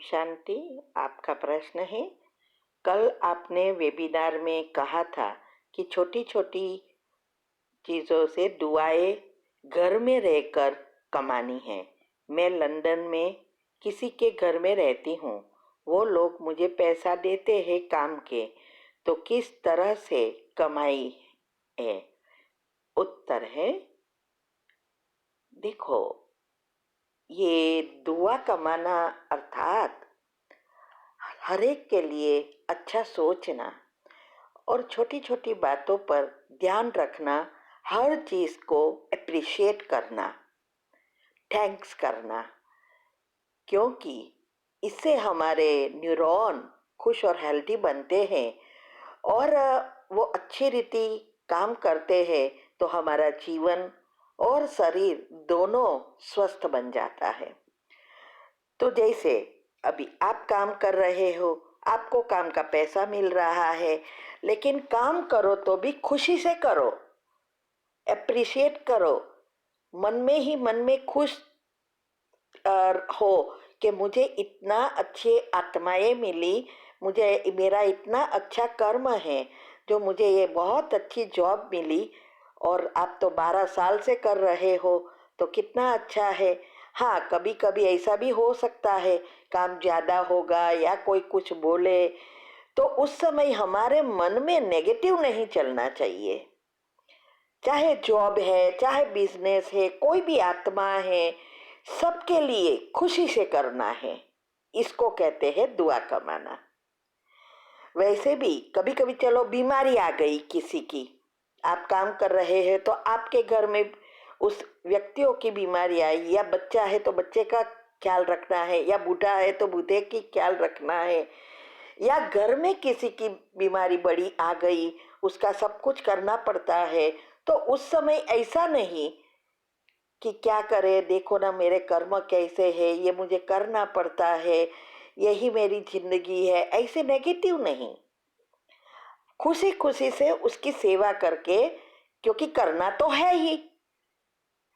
शांति। आपका प्रश्न है, कल आपने वेबिनार में कहा था कि छोटी छोटी चीज़ों से दुआएं घर में रहकर कमानी है। मैं लंदन में किसी के घर में रहती हूँ। वो लोग मुझे पैसा देते हैं काम के, तो किस तरह से कमाई है? उत्तर है, देखो, ये दुआ कमाना अर्थात हर एक के लिए अच्छा सोचना और छोटी छोटी बातों पर ध्यान रखना, हर चीज को अप्रिशिएट करना, थैंक्स करना, क्योंकि इससे हमारे न्यूरॉन खुश और हेल्दी बनते हैं और वो अच्छी रीति काम करते हैं, तो हमारा जीवन और शरीर दोनों स्वस्थ बन जाता है। तो जैसे अभी आप काम कर रहे हो, आपको काम का पैसा मिल रहा है, लेकिन काम करो तो भी खुशी से करो, अप्रिशिएट करो, मन में ही मन में खुश हो कि मुझे इतना अच्छी आत्माएं मिली, मुझे मेरा इतना अच्छा कर्म है, जो मुझे ये बहुत अच्छी जॉब मिली और आप तो 12 साल से कर रहे हो, तो कितना अच्छा है। हाँ, कभी कभी ऐसा भी हो सकता है काम ज़्यादा होगा या कोई कुछ बोले, तो उस समय हमारे मन में नेगेटिव नहीं चलना चाहिए। चाहे जॉब है, चाहे बिजनेस है, कोई भी आत्मा है, सबके लिए खुशी से करना है। इसको कहते हैं दुआ कमाना। वैसे भी कभी कभी चलो बीमारी आ गई किसी की, आप काम कर रहे हैं तो आपके घर में उस व्यक्तियों की बीमारी आई, या बच्चा है तो बच्चे का ख्याल रखना है, या बूढ़ा है तो बूढ़े की ख्याल रखना है, या घर में किसी की बीमारी बड़ी आ गई, उसका सब कुछ करना पड़ता है। तो उस समय ऐसा नहीं कि क्या करे, देखो ना मेरे कर्म कैसे है, ये मुझे करना पड़ता है, यही मेरी जिंदगी है, ऐसे नेगेटिव नहीं, खुशी खुशी से उसकी सेवा करके, क्योंकि करना तो है ही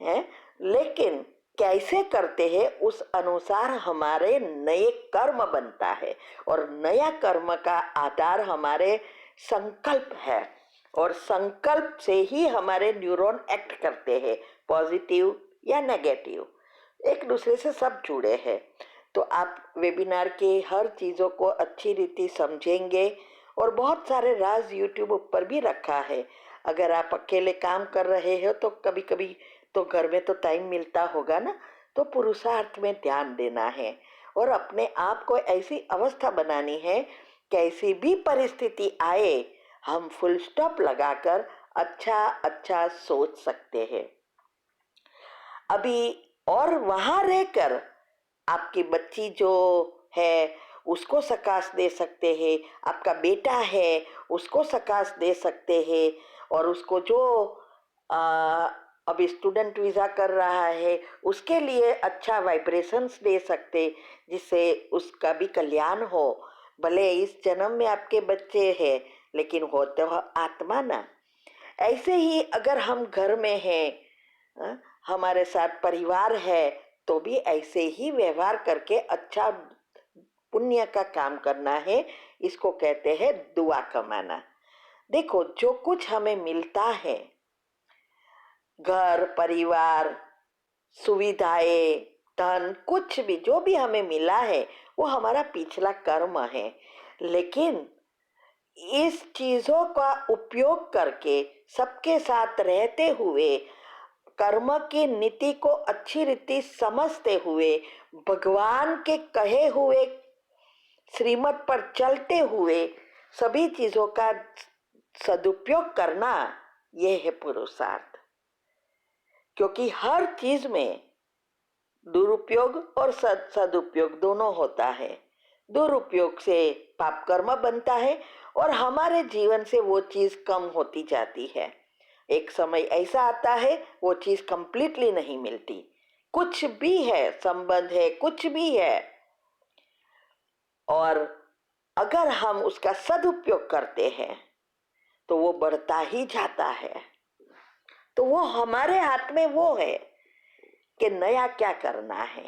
है, लेकिन कैसे करते हैं उस अनुसार हमारे नए कर्म बनता है, और नया कर्म का आधार हमारे संकल्प है, और संकल्प से ही हमारे न्यूरॉन एक्ट करते हैं, पॉजिटिव या नेगेटिव, एक दूसरे से सब जुड़े हैं। तो आप वेबिनार के हर चीज़ों को अच्छी रीति समझेंगे, और बहुत सारे राज यूट्यूब पर भी रखा है। अगर आप अकेले काम कर रहे हो तो कभी कभी तो घर में तो टाइम मिलता होगा ना, तो पुरुषार्थ में ध्यान देना है और अपने आप को ऐसी अवस्था बनानी है, कैसी भी परिस्थिति आए हम फुल स्टॉप लगाकर अच्छा अच्छा सोच सकते हैं। अभी और वहां रहकर आपकी बच्ची जो है उसको सकाश दे सकते हैं, आपका बेटा है उसको सकाश दे सकते हैं, और उसको जो आ, अभी स्टूडेंट वीज़ा कर रहा है उसके लिए अच्छा वाइब्रेशंस दे सकते, जिससे उसका भी कल्याण हो। भले इस जन्म में आपके बच्चे हैं, लेकिन हो तो आत्मा ना। ऐसे ही अगर हम घर में हैं, हमारे साथ परिवार है, तो भी ऐसे ही व्यवहार करके अच्छा पुण्य का काम करना है। इसको कहते हैं दुआ कमाना। देखो, जो कुछ हमें मिलता है, घर परिवार सुविधाएं धन, कुछ भी जो भी हमें मिला है वो हमारा पिछला कर्म है, लेकिन इस चीजों का उपयोग करके सबके साथ रहते हुए, कर्म की नीति को अच्छी रीति समझते हुए, भगवान के कहे हुए श्रीमत पर चलते हुए सभी चीजों का सदुपयोग करना, यह है पुरुषार्थ। क्योंकि हर चीज में दुरुपयोग और सदुपयोग दोनों होता है। दुरुपयोग से पाप कर्म बनता है और हमारे जीवन से वो चीज कम होती जाती है। एक समय ऐसा आता है वो चीज कंप्लीटली नहीं मिलती, कुछ भी है, संबंध है, कुछ भी है, और अगर हम उसका सदुपयोग करते हैं तो वो बढ़ता ही जाता है। तो वो हमारे हाथ में वो है कि नया क्या करना है।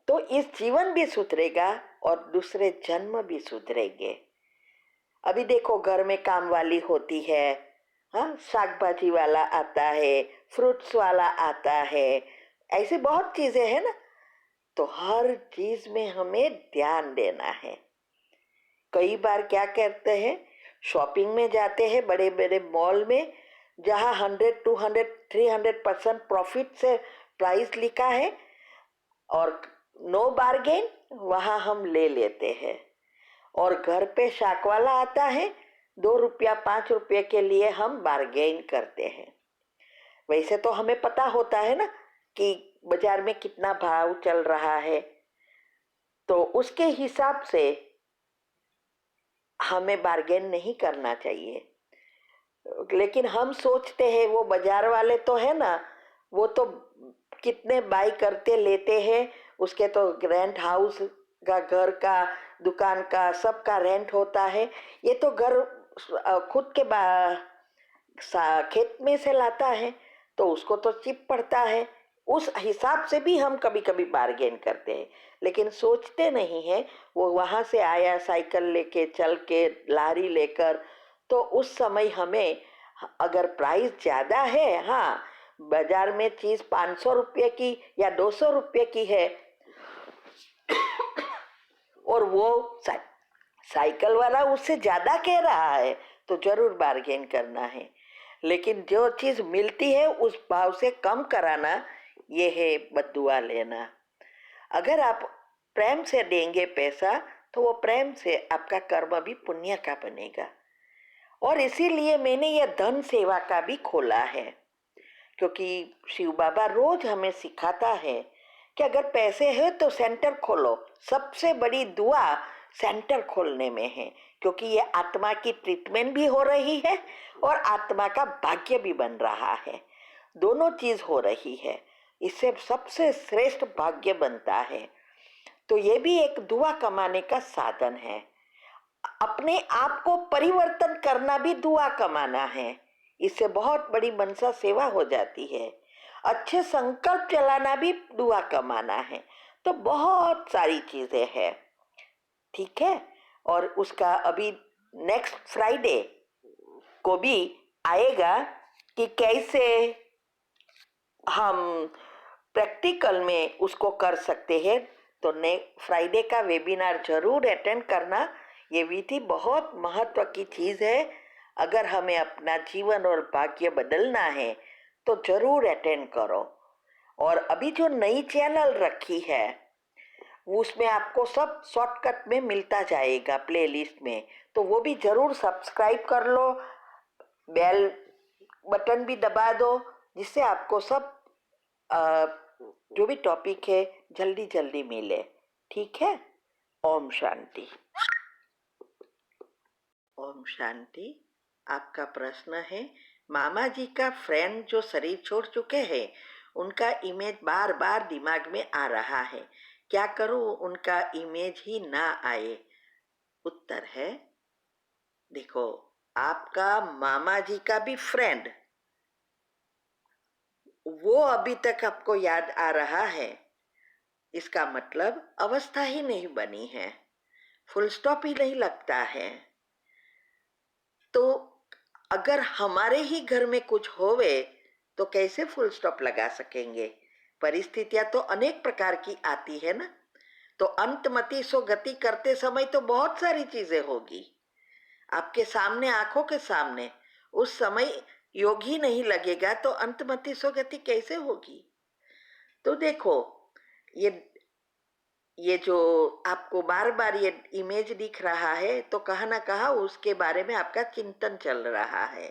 तो इस जीवन भी सुधरेगा और दूसरे जन्म भी सुधरेंगे। अभी देखो, घर में काम वाली होती है, हाँ, शाक भाजी वाला आता है, फ्रूट्स वाला आता है, ऐसी बहुत चीजें हैं ना। तो हर चीज में हमें ध्यान देना है। कई बार क्या करते हैं, शॉपिंग में जाते हैं बड़े बड़े मॉल में, जहाँ 100, 200, 300% प्रॉफिट से प्राइस लिखा है और नो बार्गेन, वहाँ हम ले लेते हैं। और घर पे शाक वाला आता है, 2 रुपया 5 रुपये के लिए हम बार्गेन करते हैं। वैसे तो हमें पता होता है ना कि बाजार में कितना भाव चल रहा है, तो उसके हिसाब से हमें बार्गेन नहीं करना चाहिए। लेकिन हम सोचते हैं वो बाजार वाले तो है ना, वो तो कितने बाई करते लेते हैं, उसके तो रेंट हाउस का, घर का, दुकान का, सबका रेंट होता है। ये तो घर खुद के खेत में से लाता है, तो उसको तो चिप पड़ता है। उस हिसाब से भी हम कभी कभी बार्गेन करते हैं, लेकिन सोचते नहीं है वो वहां से आया साइकिल लेके, चल के, लारी लेकर, तो उस समय हमें अगर प्राइस ज्यादा है, हाँ, बाजार में चीज 500 रुपये की या 200 रुपये की है, और वो साइकिल वाला उससे ज्यादा कह रहा है, तो जरूर बार्गेन करना है। लेकिन जो चीज मिलती है उस भाव से कम कराना, ये है बद्दुआ लेना। अगर आप प्रेम से देंगे पैसा, तो वो प्रेम से आपका कर्म भी पुण्य का बनेगा। और इसीलिए मैंने यह धन सेवा का भी खोला है, क्योंकि शिव बाबा रोज हमें सिखाता है कि अगर पैसे है तो सेंटर खोलो। सबसे बड़ी दुआ सेंटर खोलने में है, क्योंकि ये आत्मा की ट्रीटमेंट भी हो रही है और आत्मा का भाग्य भी बन रहा है। दोनों चीज हो रही है, इससे सबसे श्रेष्ठ भाग्य बनता है। तो ये भी एक दुआ कमाने का साधन है। अपने आप को परिवर्तन करना भी दुआ कमाना है, इससे बहुत बड़ी मनसा सेवा हो जाती है। अच्छे संकल्प चलाना भी दुआ कमाना है। तो बहुत सारी चीजें हैं, ठीक है। और उसका अभी नेक्स्ट फ्राइडे को भी आएगा कि कैसे हम प्रैक्टिकल में उसको कर सकते हैं। तो नेक्स्ट फ्राइडे का वेबिनार जरूर अटेंड करना। ये विधि बहुत महत्व की चीज है। अगर हमें अपना जीवन और भाग्य बदलना है तो जरूर अटेंड करो। और अभी जो नई चैनल रखी है उसमें आपको सब शॉर्टकट में मिलता जाएगा प्लेलिस्ट में, तो वो भी जरूर सब्सक्राइब कर लो, बेल बटन भी दबा दो, जिससे आपको सब जो भी टॉपिक है जल्दी जल्दी मिले, ठीक है। ओम शांति। ओम शांति। आपका प्रश्न है, मामा जी का फ्रेंड जो शरीर छोड़ चुके हैं, उनका इमेज बार बार दिमाग में आ रहा है, क्या करूं उनका इमेज ही ना आए। उत्तर है, देखो, आपका मामा जी का भी फ्रेंड, वो अभी तक आपको याद आ रहा है, इसका मतलब अवस्था ही नहीं बनी है, फुल स्टॉप ही नहीं लगता है। तो अगर हमारे ही घर में कुछ होवे तो कैसे फुल स्टॉप लगा सकेंगे। परिस्थितियां तो अनेक प्रकार की आती है ना। तो अंतमति सो गति करते समय तो बहुत सारी चीजें होगी आपके सामने, आंखों के सामने। उस समय योग ही नहीं लगेगा तो अंतमति सो गति कैसे होगी। तो देखो, ये जो आपको बार बार ये इमेज दिख रहा है, तो कहा ना कहा उसके बारे में आपका चिंतन चल रहा है।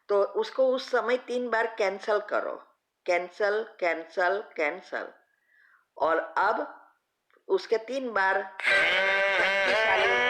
तो उसको उस समय 3 बार कैंसल करो, कैंसल कैंसल कैंसल। और अब उसके 3 बार शक्तिशाली